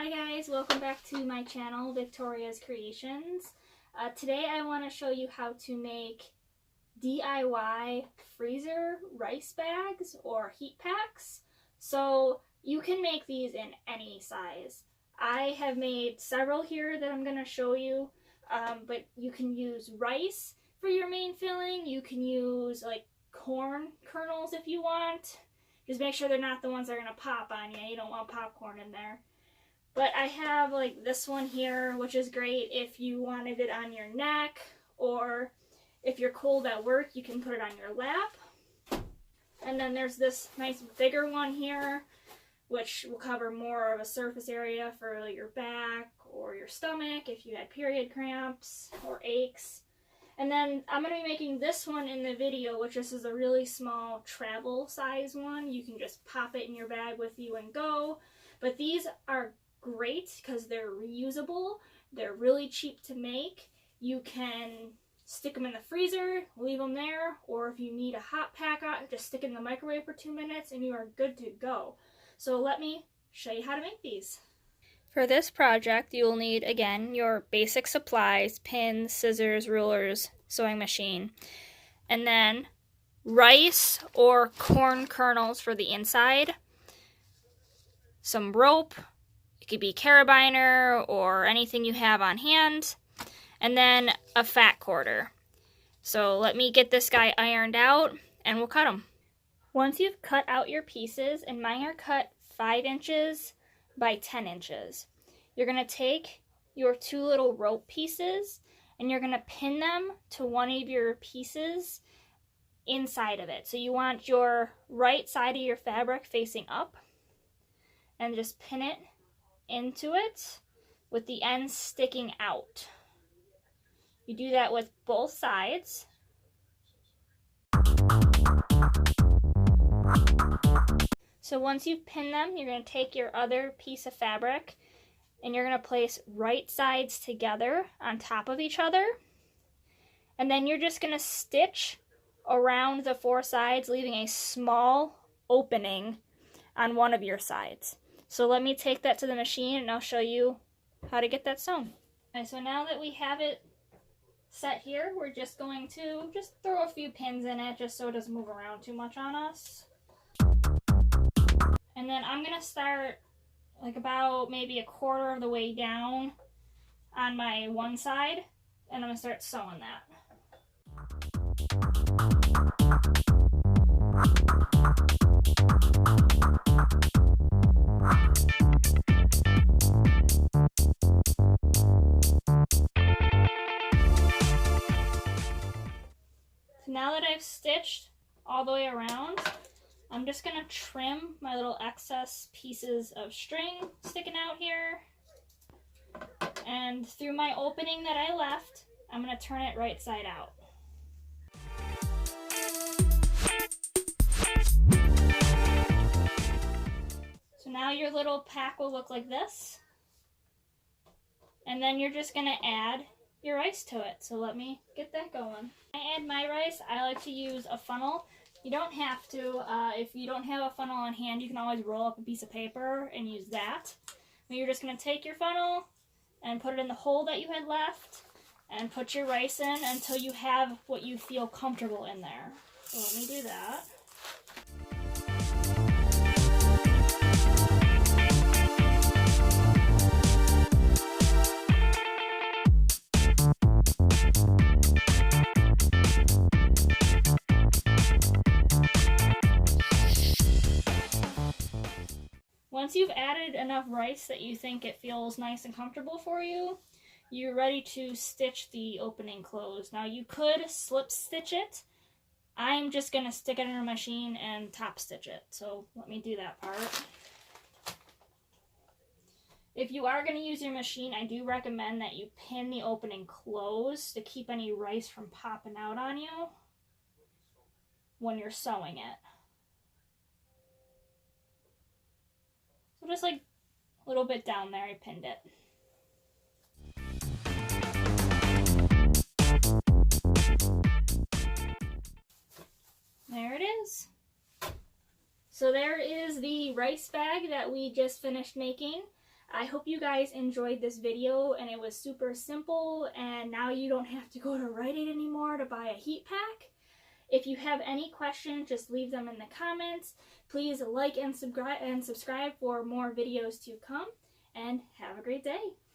Hi guys, welcome back to my channel, Victoria's Creations. Today I want to show you how to make DIY freezer rice bags or heat packs. So you can make these in any size. I have made several here that I'm going to show you, but you can use rice for your main filling. You can use like corn kernels if you want. Just make sure they're not the ones that are going to pop on you. You don't want popcorn in there. But I have like this one here, which is great if you wanted it on your neck, or if you're cold at work, you can put it on your lap. And then there's this nice bigger one here, which will cover more of a surface area for your back or your stomach if you had period cramps or aches. And then I'm going to be making this one in the video, which this is a really small travel size one. You can just pop it in your bag with you and go. But these are great because they're reusable. They're really cheap to make. You can stick them in the freezer, leave them there, or if you need a hot pack, just stick it in the microwave for 2 minutes and you are good to go. So let me show you how to make these. For this project, you will need, again, your basic supplies: pins, scissors, rulers, sewing machine, and then rice or corn kernels for the inside, some rope, it could be carabiner or anything you have on hand, and then a fat quarter. So let me get this guy ironed out and we'll cut them. Once you've cut out your pieces, and mine are cut 5 inches by 10 inches, you're going to take your 2 little rope pieces and you're going to pin them to one of your pieces inside of it. So you want your right side of your fabric facing up, and just pin it into it with the ends sticking out. You do that with both sides. So once you've pinned them, you're going to take your other piece of fabric and you're going to place right sides together on top of each other. And then you're just going to stitch around the 4 sides, leaving a small opening on one of your sides. So let me take that to the machine and I'll show you how to get that sewn. Okay, so now that we have it set here, we're just going to throw a few pins in it just so it doesn't move around too much on us. And then I'm going to start like about maybe a quarter of the way down on my one side, and I'm going to start sewing that. So now that I've stitched all the way around, I'm just going to trim my little excess pieces of string sticking out here. And through my opening that I left, I'm going to turn it right side out. So now your little pack will look like this. And then you're just going to add your rice to it. So let me get that going. I add my rice. I like to use a funnel. You don't have to. If you don't have a funnel on hand, you can always roll up a piece of paper and use that. But you're just going to take your funnel and put it in the hole that you had left and put your rice in until you have what you feel comfortable in there. So let me do that. Once you've added enough rice that you think it feels nice and comfortable for you, you're ready to stitch the opening closed. Now you could slip stitch it. I'm just going to stick it in a machine and top stitch it. So let me do that part. If you are going to use your machine, I do recommend that you pin the opening closed to keep any rice from popping out on you when you're sewing it. So just like a little bit down there, I pinned it. There it is. So there is the rice bag that we just finished making. I hope you guys enjoyed this video and it was super simple, and now you don't have to go to Rite Aid anymore to buy a heat pack. If you have any questions, just leave them in the comments. Please like and subscribe for more videos to come, and have a great day.